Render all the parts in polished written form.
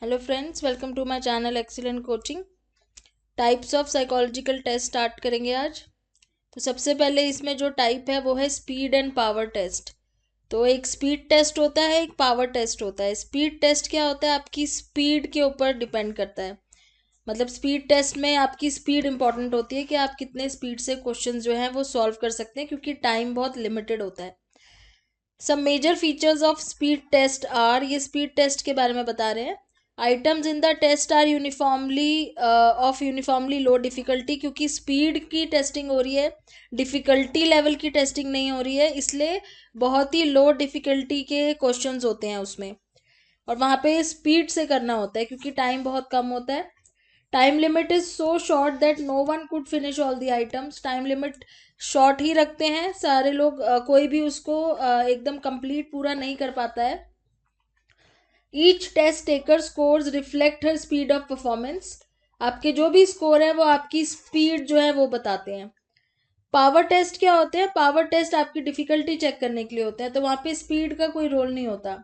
Hello friends, welcome to my channel excellent coaching. Types of psychological test start करेंगे आज। तो सबसे पहले इसमें जो टाइप है वो है स्पीड एंड पावर टेस्ट। तो एक स्पीड टेस्ट होता है, एक पावर टेस्ट होता है। स्पीड टेस्ट क्या होता है, आपकी स्पीड के ऊपर डिपेंड करता है। मतलब स्पीड टेस्ट में आपकी स्पीड इंपॉर्टेंट होती है कि आप कितने स्पीड से क्वेश्चन जो हैं वो सॉल्व कर सकते हैं, क्योंकि टाइम बहुत लिमिटेड होता है। Some major features of speed test are, ये स्पीड टेस्ट के बारे में बता रहे हैं। Items in the test are uniformly low difficulty, क्योंकि स्पीड की टेस्टिंग हो रही है, डिफिकल्टी लेवल की टेस्टिंग नहीं हो रही है, इसलिए बहुत ही लो डिफिकल्टी के क्वेश्चंस होते हैं उसमें। और वहाँ पे स्पीड से करना होता है क्योंकि टाइम बहुत कम होता है। Time limit is so short that no one could finish all the items. Time limit short ही रखते हैं सारे लोग, कोई भी उसको एकदम कंप्लीट पूरा नहीं कर पाता है। Each test taker scores reflect her speed of performance. आपके जो भी स्कोर है वो आपकी स्पीड जो है वो बताते हैं। पावर टेस्ट क्या होते हैं, पावर टेस्ट आपकी डिफिकल्टी चेक करने के लिए होते हैं, तो वहाँ पे स्पीड का कोई रोल नहीं होता।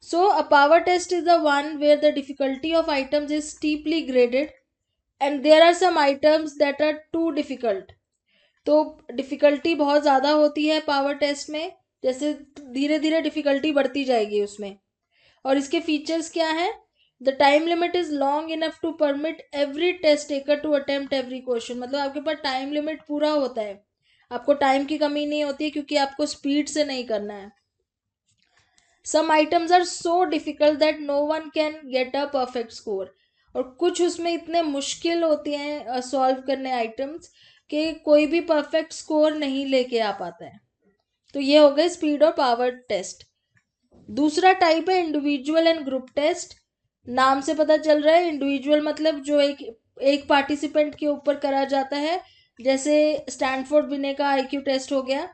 So a power test is the one where the difficulty of items is steeply graded and there are some items that are too difficult. तो डिफ़िकल्टी बहुत ज़्यादा होती है पावर टेस्ट में, जैसे धीरे धीरे डिफ़िकल्टी बढ़ती जाएगी उसमें। और इसके फीचर्स क्या हैं, the time limit is long enough to permit every test taker to attempt every question. मतलब आपके पास टाइम लिमिट पूरा होता है, आपको टाइम की कमी नहीं होती है, क्योंकि आपको स्पीड से नहीं करना है। Some items are so difficult that no one can get a perfect score. और कुछ उसमें इतने मुश्किल होते हैं सॉल्व करने आइटम्स कि कोई भी परफेक्ट स्कोर नहीं लेके आ पाता है। तो ये हो गए स्पीड और पावर टेस्ट। दूसरा टाइप है इंडिविजुअल एंड ग्रुप टेस्ट। नाम से पता चल रहा है, इंडिविजुअल मतलब जो एक पार्टिसिपेंट के ऊपर करा जाता है, जैसे स्टैनफोर्ड विने का आईक्यू टेस्ट हो गया।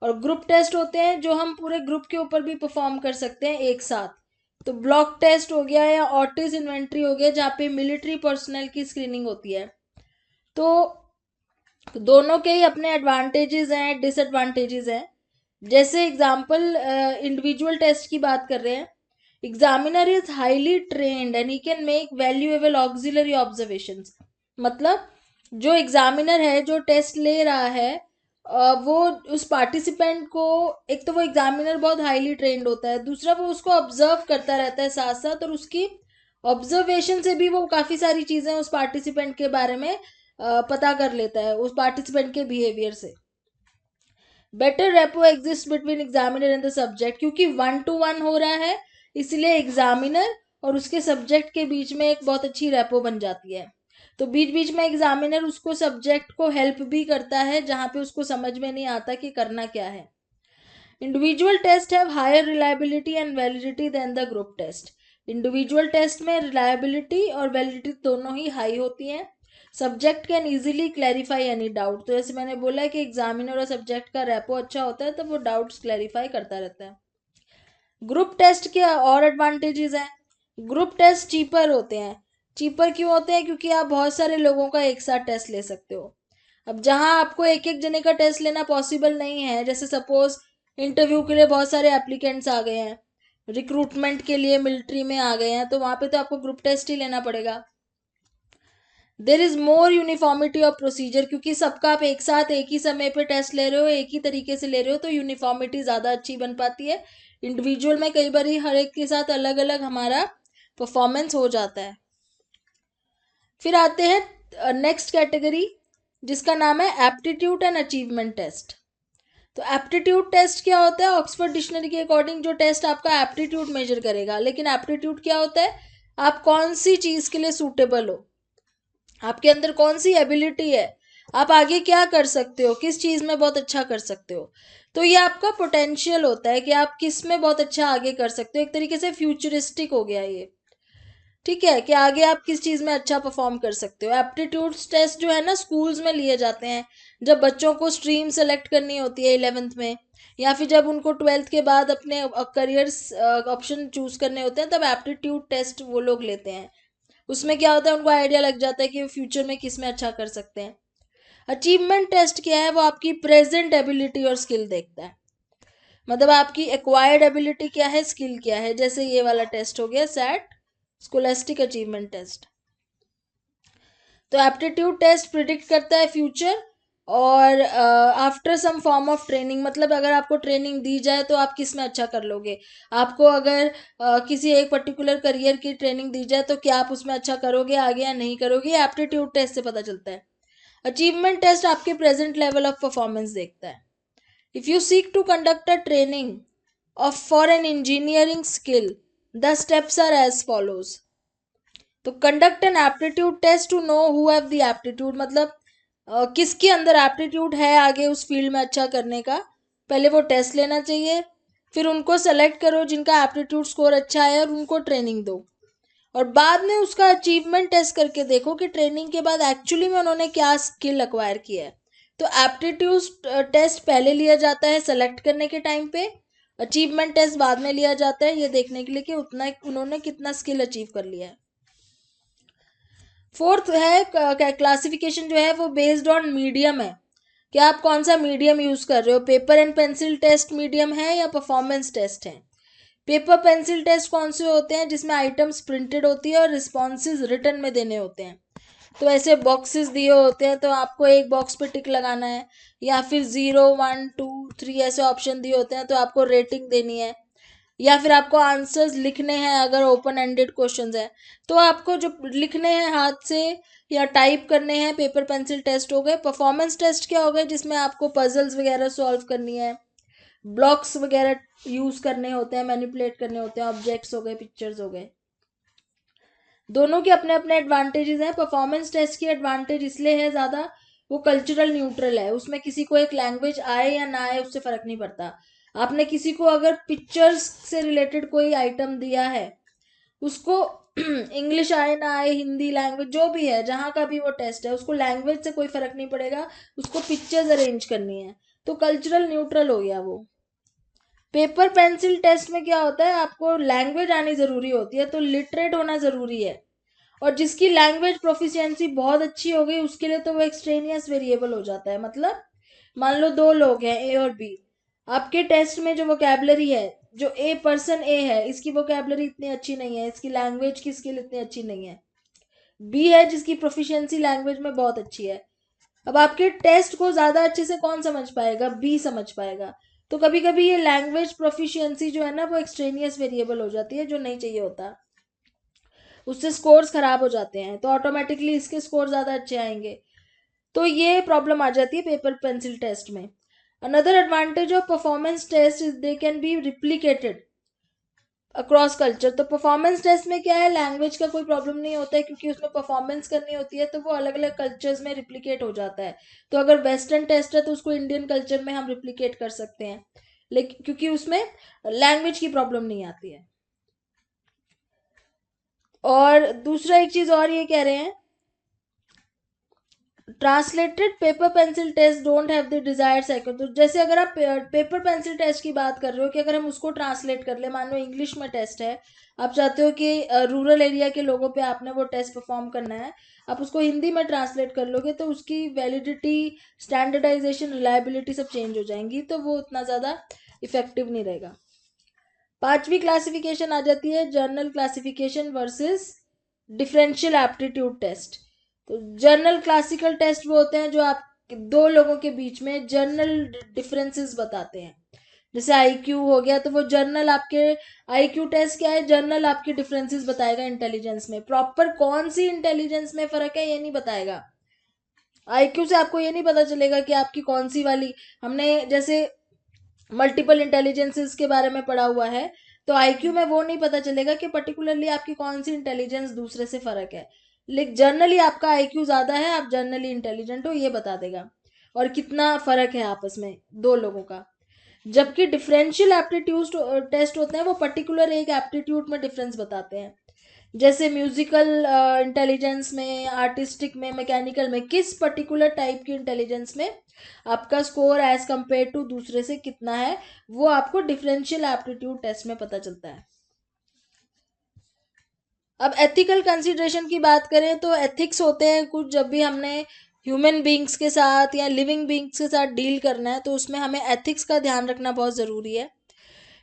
और ग्रुप टेस्ट होते हैं जो हम पूरे ग्रुप के ऊपर भी परफॉर्म कर सकते हैं एक साथ। तो ब्लॉक टेस्ट हो गया या ऑटिस इन्वेंट्री हो गया, जहाँ पे मिलिट्री पर्सनल की स्क्रीनिंग होती है। तो दोनों के ही अपने एडवांटेजेस हैं, डिसएडवांटेजेस हैं। जैसे एग्जाम्पल इंडिविजुअल टेस्ट की बात कर रहे हैं, examiner is highly trained and he can make valuable auxiliary observations. मतलब जो एग्जामिनर है, जो टेस्ट ले रहा है, वो उस पार्टिसिपेंट को, एक तो वो एग्जामिनर बहुत हाईली ट्रेन्ड होता है, दूसरा वो उसको ऑब्जर्व करता रहता है साथ साथ, और उसकी ऑब्जर्वेशन से भी वो काफ़ी सारी चीज़ें उस पार्टिसिपेंट के बारे में पता कर लेता है, उस पार्टिसिपेंट के बिहेवियर से। Better repo exist between examiner and the subject, क्योंकि 1-to-1 हो रहा है, इसलिए एग्जामिनर और उसके सब्जेक्ट के बीच में एक बहुत अच्छी रेपो बन जाती है। तो बीच बीच में एग्जामिनर उसको सब्जेक्ट को हेल्प भी करता है जहाँ पे उसको समझ में नहीं आता कि करना क्या है। Individual test have higher reliability and validity than the group test. Individual test में रिलायबिलिटी और वैलिडिटी दोनों ही हाई होती हैं। Subject can easily clarify any doubt. तो जैसे मैंने बोला है कि एग्जामिनर और सब्जेक्ट का रेपो अच्छा होता है, तो वो डाउट्स क्लैरिफाई करता रहता है। ग्रुप टेस्ट के और एडवांटेजेस हैं। ग्रुप टेस्ट चीपर होते हैं। चीपर क्यों होते हैं, क्योंकि आप बहुत सारे लोगों का एक साथ टेस्ट ले सकते हो। अब जहां आपको एक एक जने का टेस्ट लेना पॉसिबल नहीं है, जैसे सपोज इंटरव्यू के लिए बहुत सारे एप्लीकेंट्स आ गए हैं, रिक्रूटमेंट के लिए मिलिट्री में आ गए हैं, तो वहां पे तो आपको ग्रुप टेस्ट ही लेना पड़ेगा। There is more uniformity of procedure, क्योंकि सबका आप एक साथ एक ही समय पे टेस्ट ले रहे हो, एक ही तरीके से ले रहे हो, तो यूनिफॉर्मिटी ज़्यादा अच्छी बन पाती है। इंडिविजुअल में कई बार हर एक के साथ अलग अलग हमारा परफॉर्मेंस हो जाता है। फिर आते हैं नेक्स्ट कैटेगरी, जिसका नाम है एप्टीट्यूड एंड अचीवमेंट टेस्ट। तो एप्टीट्यूड टेस्ट क्या होता है, ऑक्सफोर्ड डिक्शनरी के अकॉर्डिंग जो टेस्ट आपका एप्टीट्यूड मेजर करेगा। लेकिन एप्टीट्यूड क्या होता है, आप कौन सी चीज़ के लिए सूटेबल हो, आपके अंदर कौन सी एबिलिटी है, आप आगे क्या कर सकते हो, किस चीज़ में बहुत अच्छा कर सकते हो। तो ये आपका पोटेंशियल होता है कि आप किस में बहुत अच्छा आगे कर सकते हो। एक तरीके से फ्यूचरिस्टिक हो गया ये, ठीक है, कि आगे आप किस चीज़ में अच्छा परफॉर्म कर सकते हो। एप्टीट्यूड टेस्ट जो है ना, स्कूल्स में लिए जाते हैं जब बच्चों को स्ट्रीम सेलेक्ट करनी होती है 11th में, या फिर जब उनको 12th के बाद अपने करियर ऑप्शन चूज करने होते हैं, तब एप्टीट्यूड टेस्ट वो लोग लेते हैं। उसमें क्या होता है, उनको आइडिया लग जाता है कि फ्यूचर में किस में अच्छा कर सकते हैं। अचीवमेंट टेस्ट क्या है, वो आपकी प्रेजेंट एबिलिटी और स्किल देखता है। मतलब आपकी एक्वायर्ड एबिलिटी क्या है, स्किल क्या है। जैसे ये वाला टेस्ट हो गया सैट स्कोलेस्टिक अचीवमेंट टेस्ट। तो एप्टीट्यूड टेस्ट प्रिडिक्ट करता है फ्यूचर, और after some form of training, मतलब अगर आपको ट्रेनिंग दी जाए तो आप किस में अच्छा कर लोगे। आपको अगर किसी एक पर्टिकुलर करियर की ट्रेनिंग दी जाए तो क्या आप उसमें अच्छा करोगे आगे या नहीं करोगे, एप्टीट्यूड टेस्ट से पता चलता है। अचीवमेंट टेस्ट आपके प्रेजेंट लेवल ऑफ परफॉर्मेंस देखता है। If you seek to conduct a training off for an engineering skill, the steps are as follows. तो conduct an aptitude test to know who have the aptitude, मतलब किसके अंदर aptitude है आगे उस field में अच्छा करने का। पहले वो टेस्ट लेना चाहिए, फिर उनको सेलेक्ट करो जिनका एप्टीट्यूड स्कोर अच्छा है और उनको ट्रेनिंग दो, और बाद में उसका अचीवमेंट टेस्ट करके देखो कि ट्रेनिंग के बाद एक्चुअली में उन्होंने क्या स्किल एक्वायर किया है। तो एप्टीट्यूड टेस्ट पहले लिया जाता है सेलेक्ट करने के टाइम पे, अचीवमेंट टेस्ट बाद में लिया जाता है ये देखने के लिए कि उतना उन्होंने कितना स्किल अचीव कर लिया है। फोर्थ है क्लासिफिकेशन जो है वो बेस्ड ऑन मीडियम है, कि आप कौन सा मीडियम यूज कर रहे हो, paper and pencil test medium है या परफॉर्मेंस टेस्ट है। पेपर पेंसिल टेस्ट कौन से होते हैं, जिसमें आइटम्स प्रिंटेड होती है और रिस्पॉन्सेज रिटर्न में देने होते हैं। तो ऐसे बॉक्सेस दिए होते हैं तो आपको एक बॉक्स पे टिक लगाना है, या फिर 0 1 2 3 ऐसे ऑप्शन दिए होते हैं तो आपको रेटिंग देनी है, या फिर आपको आंसर्स लिखने हैं अगर ओपन एंडेड क्वेश्चंस है तो आपको जो लिखने हैं हाथ से या टाइप करने हैं। पेपर पेंसिल टेस्ट हो गए। परफॉर्मेंस टेस्ट क्या हो गए, जिसमें आपको पजल्स वगैरह सॉल्व करनी है, ब्लॉक्स वगैरह यूज करने होते हैं, मैनिपुलेट करने होते हैं, ऑब्जेक्ट्स हो गए, पिक्चर्स हो गए। दोनों के अपने अपने एडवांटेजेस हैं। परफॉर्मेंस टेस्ट की एडवांटेज इसलिए है ज़्यादा, वो कल्चरल न्यूट्रल है, उसमें किसी को एक लैंग्वेज आए या ना आए उससे फ़र्क नहीं पड़ता। आपने किसी को अगर पिक्चर्स से रिलेटेड कोई आइटम दिया है, उसको इंग्लिश आए ना आए, हिंदी लैंग्वेज जो भी है, जहाँ का भी वो टेस्ट है, उसको लैंग्वेज से कोई फ़र्क नहीं पड़ेगा, उसको पिक्चर्स अरेंज करनी है, तो कल्चरल न्यूट्रल हो गया वो। पेपर पेंसिल टेस्ट में क्या होता है, आपको लैंग्वेज आनी ज़रूरी होती है, तो लिटरेट होना ज़रूरी है, और जिसकी लैंग्वेज प्रोफिशिएंसी बहुत अच्छी हो गई उसके लिए तो वो एक्सट्रेनियस वेरिएबल हो जाता है। मतलब मान लो दो लोग हैं ए और बी, आपके टेस्ट में जो वोकैबलरी है, जो ए पर्सन ए है इसकी वोकैबलरी इतनी अच्छी नहीं है, इसकी लैंग्वेज की स्किल इतनी अच्छी नहीं है, बी है जिसकी प्रोफिशिएंसी लैंग्वेज में बहुत अच्छी है। अब आपके टेस्ट को ज़्यादा अच्छे से कौन समझ पाएगा, बी समझ पाएगा। तो कभी कभी ये लैंग्वेज प्रोफिशिएंसी जो है ना वो एक्सट्रेनियस वेरिएबल हो जाती है, जो नहीं चाहिए होता, उससे स्कोर्स खराब हो जाते हैं, तो ऑटोमेटिकली इसके स्कोर ज़्यादा अच्छे आएंगे। तो ये प्रॉब्लम आ जाती है पेपर पेंसिल टेस्ट में। Another advantage of performance test is they can be replicated across culture. तो परफॉर्मेंस टेस्ट में क्या है, लैंग्वेज का कोई प्रॉब्लम नहीं होता है, क्योंकि उसमें परफॉर्मेंस करनी होती है तो वो अलग अलग कल्चर्स में रिप्लिकेट हो जाता है। तो अगर वेस्टर्न टेस्ट है तो उसको इंडियन कल्चर में हम रिप्लिकेट कर सकते हैं, लेकिन क्योंकि उसमें लैंग्वेज की प्रॉब्लम नहीं आती है। और दूसरा एक चीज़ और ये कह रहे हैं, translated paper pencil test don't have the desired cycle. तो जैसे अगर आप पेपर पेंसिल टेस्ट की बात कर रहे हो कि अगर हम उसको ट्रांसलेट कर ले, मान लो इंग्लिश में टेस्ट है, आप चाहते हो कि रूरल एरिया के लोगों पे आपने वो टेस्ट परफॉर्म करना है, आप उसको हिंदी में ट्रांसलेट कर लोगे तो उसकी वैलिडिटी, स्टैंडर्डाइजेशन, रिलायबिलिटी सब चेंज हो जाएंगी, तो वो उतना ज़्यादा इफेक्टिव नहीं रहेगा। पांचवी क्लासिफिकेशन आ जाती है general classification versus differential aptitude test. तो जर्नल क्लासिकल टेस्ट वो होते हैं जो आप दो लोगों के बीच में जर्नल डिफरेंसेस बताते हैं, जैसे आईक्यू हो गया, तो वो जर्नल आपके आईक्यू टेस्ट क्या है, जर्नल आपके डिफरेंसेस बताएगा इंटेलिजेंस में। प्रॉपर कौन सी इंटेलिजेंस में फर्क है ये नहीं बताएगा। आईक्यू से आपको ये नहीं पता चलेगा कि आपकी कौन सी वाली, हमने जैसे मल्टीपल इंटेलिजेंसेस के बारे में पढ़ा हुआ है, तो आईक्यू में वो नहीं पता चलेगा कि पर्टिकुलरली आपकी कौन सी इंटेलिजेंस दूसरे से फर्क है, लेकिन जनरली आपका आईक्यू ज़्यादा है, आप जनरली इंटेलिजेंट हो, ये बता देगा, और कितना फ़र्क है आपस में दो लोगों का। जबकि डिफरेंशियल एप्टीट्यूड टेस्ट होते हैं वो पर्टिकुलर एक एप्टीट्यूड में डिफरेंस बताते हैं, जैसे म्यूजिकल इंटेलिजेंस में, आर्टिस्टिक में, मैकेनिकल में, किस पर्टिकुलर टाइप की इंटेलिजेंस में आपका स्कोर एज कंपेयर टू दूसरे से कितना है, वो आपको डिफरेंशियल एप्टीट्यूड टेस्ट में पता चलता है। अब एथिकल कंसिडरेशन की बात करें तो एथिक्स होते हैं कुछ, जब भी हमने ह्यूमन बींग्स के साथ या लिविंग बींग्स के साथ डील करना है तो उसमें हमें एथिक्स का ध्यान रखना बहुत ज़रूरी है।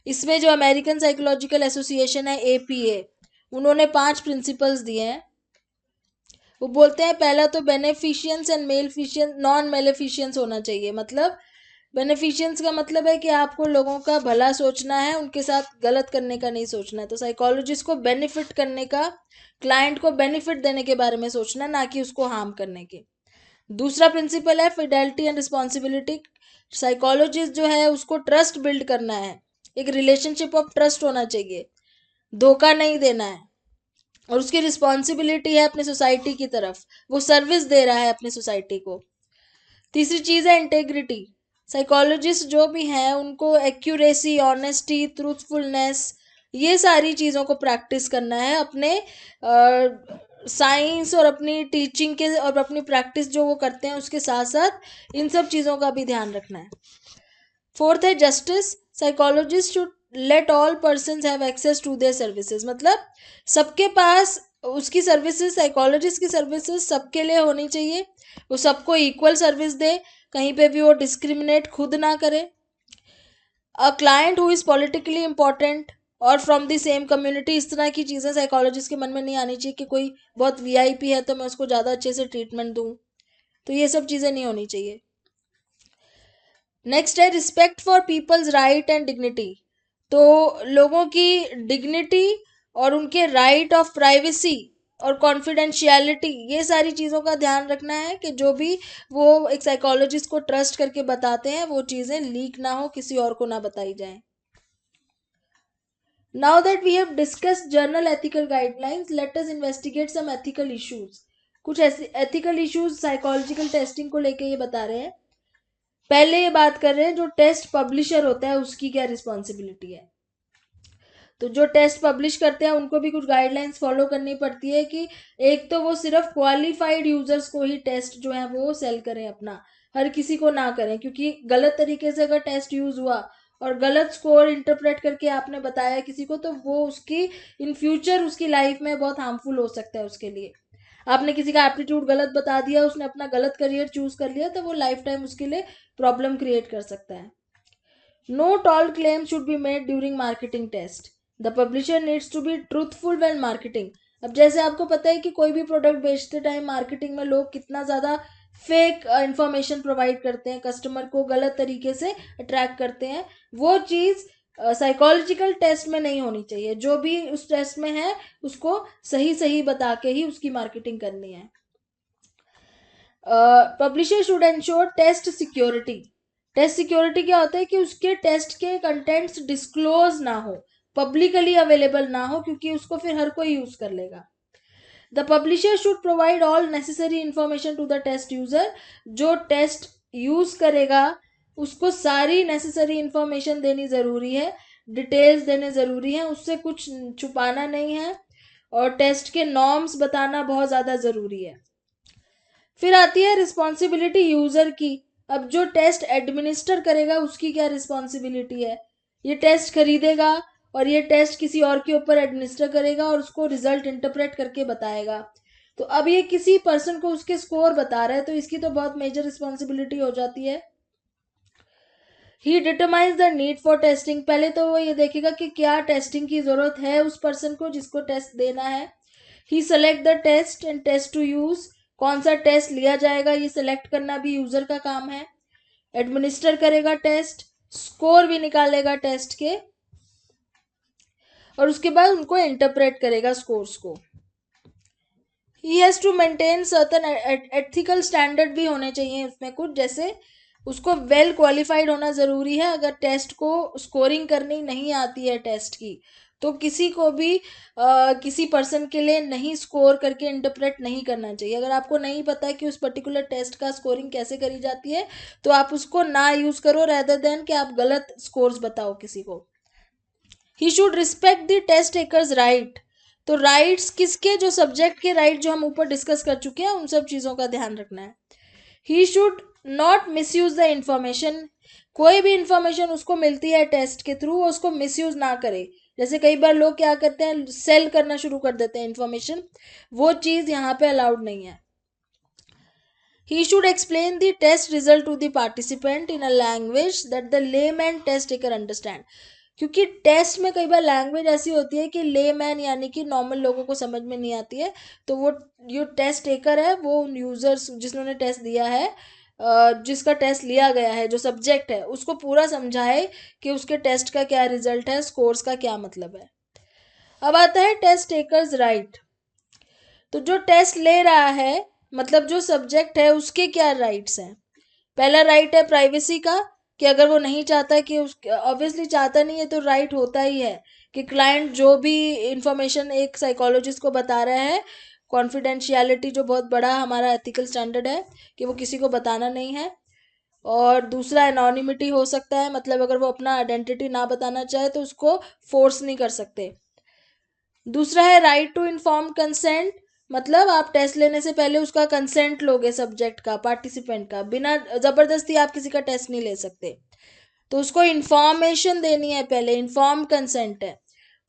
इसमें जो अमेरिकन साइकोलॉजिकल एसोसिएशन है APA, उन्होंने 5 प्रिंसिपल्स दिए हैं। वो बोलते हैं पहला तो बेनिफिशियंस एंड मेलफिशियंस नॉन मेलेफिशियंस होना चाहिए। मतलब बेनिफिशियंस का मतलब है कि आपको लोगों का भला सोचना है, उनके साथ गलत करने का नहीं सोचना है। तो साइकोलॉजिस्ट को बेनिफिट करने का, क्लाइंट को बेनिफिट देने के बारे में सोचना, ना कि उसको हार्म करने के। दूसरा प्रिंसिपल है फिडेलिटी एंड रिस्पॉन्सिबिलिटी। साइकोलॉजिस्ट जो है उसको ट्रस्ट बिल्ड करना है, एक रिलेशनशिप ऑफ ट्रस्ट होना चाहिए, धोखा नहीं देना है। और उसकी रिस्पॉन्सिबिलिटी है अपनी सोसाइटी की तरफ, वो सर्विस दे रहा है अपनी सोसाइटी को। तीसरी चीज़ है इंटेग्रिटी। साइकोलॉजिस्ट जो भी हैं उनको एक्यूरेसी, ऑनेस्टी, ट्रूथफुलनेस, ये सारी चीज़ों को प्रैक्टिस करना है अपने साइंस और अपनी टीचिंग के और अपनी प्रैक्टिस जो वो करते हैं उसके साथ साथ इन सब चीज़ों का भी ध्यान रखना है। फोर्थ है justice. Psychologist should let all persons have access to their services. मतलब सबके पास उसकी सर्विसेज, साइकोलॉजिस्ट की सर्विसेज सबके लिए होनी चाहिए, वो सबको इक्वल सर्विस दे, कहीं पे भी वो डिस्क्रिमिनेट खुद ना करे। A client who is politically important और फ्रॉम द सेम कम्युनिटी, इस तरह की चीज़ें साइकोलॉजिस्ट के मन में नहीं आनी चाहिए कि कोई बहुत वीआईपी है तो मैं उसको ज़्यादा अच्छे से ट्रीटमेंट दूँ, तो ये सब चीज़ें नहीं होनी चाहिए। नेक्स्ट है respect for people's right and dignity. तो लोगों की डिग्निटी और उनके राइट ऑफ प्राइवेसी और कॉन्फिडेंशियलिटी, ये सारी चीज़ों का ध्यान रखना है कि जो भी वो एक साइकोलॉजिस्ट को ट्रस्ट करके बताते हैं वो चीज़ें लीक ना हो, किसी और को ना बताई जाए। Now that we have discussed general ethical guidelines, let us investigate some ethical issues. कुछ ऐसे एथिकल इश्यूज साइकोलॉजिकल टेस्टिंग को लेके ये बता रहे हैं। पहले ये बात कर रहे हैं जो टेस्ट पब्लिशर होता है उसकी क्या रिस्पॉन्सिबिलिटी है। तो जो टेस्ट पब्लिश करते हैं उनको भी कुछ गाइडलाइंस फॉलो करनी पड़ती है कि एक तो वो सिर्फ क्वालिफाइड यूजर्स को ही टेस्ट जो है वो सेल करें अपना, हर किसी को ना करें, क्योंकि गलत तरीके से अगर टेस्ट यूज हुआ और गलत स्कोर इंटरप्रेट करके आपने बताया किसी को, तो वो उसकी इन फ्यूचर उसकी लाइफ में बहुत हार्मफुल हो सकता है उसके लिए। आपने किसी का एप्टीट्यूड गलत बता दिया, उसने अपना गलत करियर चूज कर लिया, तो वो लाइफ टाइम उसके लिए प्रॉब्लम क्रिएट कर सकता है। Not all claims should be made during marketing test. The publisher needs to be truthful when marketing. अब जैसे आपको पता है कि कोई भी प्रोडक्ट बेचते टाइम मार्केटिंग में लोग कितना ज़्यादा फेक इंफॉर्मेशन प्रोवाइड करते हैं, कस्टमर को गलत तरीके से अट्रैक्ट करते हैं, वो चीज़ साइकोलॉजिकल टेस्ट में नहीं होनी चाहिए। जो भी उस टेस्ट में है उसको सही सही बता के ही उसकी मार्केटिंग करनी है। Publisher should ensure test security. Test security क्या होता है कि उसके टेस्ट के कंटेंट्स डिस्क्लोज ना हो, पब्लिकली अवेलेबल ना हो, क्योंकि उसको फिर हर कोई यूज कर लेगा। The publisher should provide all necessary information to the test user. जो टेस्ट यूज करेगा उसको सारी नेसेसरी इंफॉर्मेशन देनी ज़रूरी है, डिटेल्स देने ज़रूरी है, उससे कुछ छुपाना नहीं है, और टेस्ट के नॉर्म्स बताना बहुत ज़्यादा ज़रूरी है। फिर आती है रिस्पॉन्सिबिलिटी यूजर की। अब जो टेस्ट एडमिनिस्टर करेगा उसकी क्या रिस्पॉन्सिबिलिटी है। ये टेस्ट खरीदेगा और ये टेस्ट किसी और के ऊपर एडमिनिस्टर करेगा और उसको रिजल्ट इंटरप्रेट करके बताएगा। तो अब ये किसी पर्सन को उसके स्कोर बता रहा है, तो इसकी तो बहुत मेजर रिस्पॉन्सिबिलिटी हो जाती है। He determines the need for testing. पहले तो वो ये देखेगा कि क्या टेस्टिंग की जरूरत है उस पर्सन को जिसको टेस्ट देना है। He select the test and test to use. कौन सा टेस्ट लिया जाएगा ये सिलेक्ट करना भी यूजर का काम है। एडमिनिस्टर करेगा टेस्ट, स्कोर भी निकालेगा टेस्ट के, और उसके बाद उनको इंटरप्रेट करेगा स्कोर्स को। He has to maintain certain ethical standard भी होने चाहिए उसमें कुछ, जैसे उसको वेल क्वालिफाइड होना ज़रूरी है। अगर टेस्ट को स्कोरिंग करनी नहीं आती है टेस्ट की, तो किसी को भी किसी पर्सन के लिए नहीं स्कोर करके इंटरप्रेट नहीं करना चाहिए। अगर आपको नहीं पता है कि उस पर्टिकुलर टेस्ट का स्कोरिंग कैसे करी जाती है, तो आप उसको ना यूज़ करो, रेदर देन कि आप गलत स्कोर्स बताओ किसी को। He should respect the test takers right. तो राइट्स किसके, जो सब्जेक्ट के राइट जो हम ऊपर डिस्कस कर चुके हैं, उन सब चीज़ों का ध्यान रखना है। He should not miss use the information. कोई भी इंफॉर्मेशन उसको मिलती है टेस्ट के थ्रू, उसको मिस यूज ना करे। जैसे कई बार लोग क्या करते हैं, सेल करना शुरू कर देते हैं इंफॉर्मेशन, वो चीज़ यहाँ पे अलाउड नहीं है। He should explain the test result to the participant in a language that the layman test taker understand. क्योंकि टेस्ट में कई बार लैंग्वेज ऐसी होती है कि लेमैन यानी कि नॉर्मल लोगों को समझ में नहीं आती है, तो वो जो टेस्ट टेकर है वो उन यूजर्स जिन्होंने टेस्ट दिया है, जिसका टेस्ट लिया गया है, जो सब्जेक्ट है, उसको पूरा समझाए कि उसके टेस्ट का क्या रिजल्ट है, स्कोर्स का क्या मतलब है। अब आता है टेस्ट टेकर्स राइट। तो जो टेस्ट ले रहा है, मतलब जो सब्जेक्ट है, उसके क्या राइट्स हैं। पहला राइट है प्राइवेसी का, कि अगर वो नहीं चाहता कि उस ऑब्वियसली चाहता नहीं है तो राइट होता ही है कि क्लाइंट जो भी इंफॉर्मेशन एक साइकोलॉजिस्ट को बता रहा है, कॉन्फिडेंशियलिटी जो बहुत बड़ा हमारा एथिकल स्टैंडर्ड है कि वो किसी को बताना नहीं है। और दूसरा एनोनिमिटी हो सकता है, मतलब अगर वो अपना आइडेंटिटी ना बताना चाहे तो उसको फोर्स नहीं कर सकते। दूसरा है राइट टू इन्फॉर्म कंसेंट, मतलब आप टेस्ट लेने से पहले उसका कंसेंट लोगे, सब्जेक्ट का, पार्टिसिपेंट का, बिना जबरदस्ती आप किसी का टेस्ट नहीं ले सकते। तो उसको इन्फॉर्मेशन देनी है, पहले इन्फॉर्म कंसेंट है,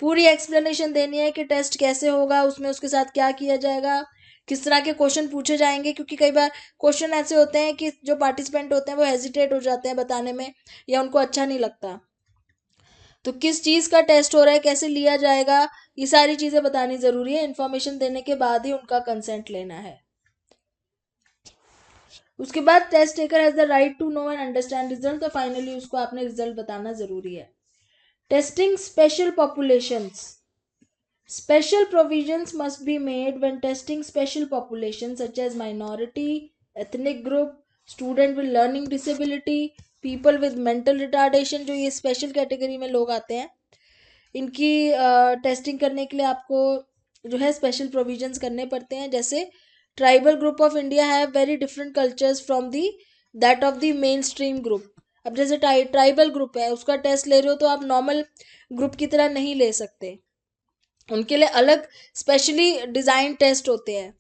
पूरी एक्सप्लेनेशन देनी है कि टेस्ट कैसे होगा, उसमें उसके साथ क्या किया जाएगा, किस तरह के क्वेश्चन पूछे जाएंगे, क्योंकि कई बार क्वेश्चन ऐसे होते हैं कि जो पार्टिसिपेंट होते हैं वो हेजिटेट हो जाते हैं बताने में, या उनको अच्छा नहीं लगता। तो किस चीज़ का टेस्ट हो रहा है, कैसे लिया जाएगा, ये सारी चीज़ें बतानी ज़रूरी है। इन्फॉर्मेशन देने के बाद ही उनका कंसेंट लेना है। उसके बाद test taker has the right to know and understand result, तो फाइनली उसको आपने रिजल्ट बताना ज़रूरी है। Testing special populations, special provisions must be made when testing special populations such as minority, ethnic group, student with learning disability, people with mental retardation, जो ये special category में लोग आते हैं, इनकी टेस्टिंग करने के लिए आपको जो है स्पेशल प्रोविजंस करने पड़ते हैं। जैसे tribal group of India have very different cultures from the that of the main stream group. अब जैसे ट्राइबल ग्रुप है, उसका टेस्ट ले रहे हो तो आप नॉर्मल ग्रुप की तरह नहीं ले सकते, उनके लिए अलग स्पेशली डिज़ाइन टेस्ट होते हैं।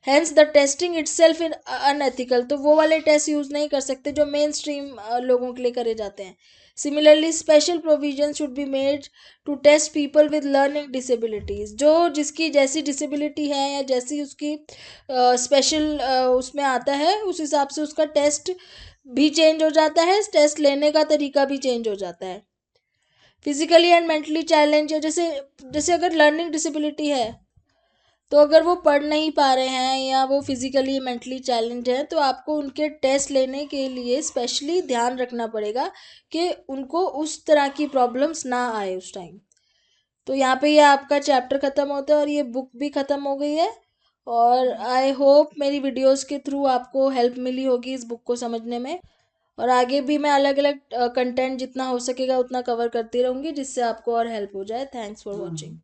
Hence the testing itself in unethical, तो वो वाले टेस्ट यूज़ नहीं कर सकते जो मेन स्ट्रीम लोगों के लिए करे जाते हैं। Similarly special provision should be made to test people with learning disabilities, जो जिसकी जैसी डिसेबिलिटी है या जैसी उसकी स्पेशल उसमें आता है, उस हिसाब से उसका टेस्ट भी चेंज हो जाता है, टेस्ट लेने का तरीका भी चेंज हो जाता है। फिजिकली एंड मेंटली चैलेंज है, जैसे जैसे अगर लर्निंग डिसेबिलिटी है, तो अगर वो पढ़ नहीं पा रहे हैं या वो फिजिकली मेंटली चैलेंज है, तो आपको उनके टेस्ट लेने के लिए स्पेशली ध्यान रखना पड़ेगा कि उनको उस तरह की प्रॉब्लम्स ना आए उस टाइम। तो यहाँ पे ये आपका चैप्टर ख़त्म होता है और ये बुक भी ख़त्म हो गई है। और आई होप मेरी वीडियोस के थ्रू आपको हेल्प मिली होगी इस बुक को समझने में, और आगे भी मैं अलग अलग कंटेंट जितना हो सकेगा उतना कवर करती रहूँगी जिससे आपको और हेल्प हो जाए। Thanks for watching.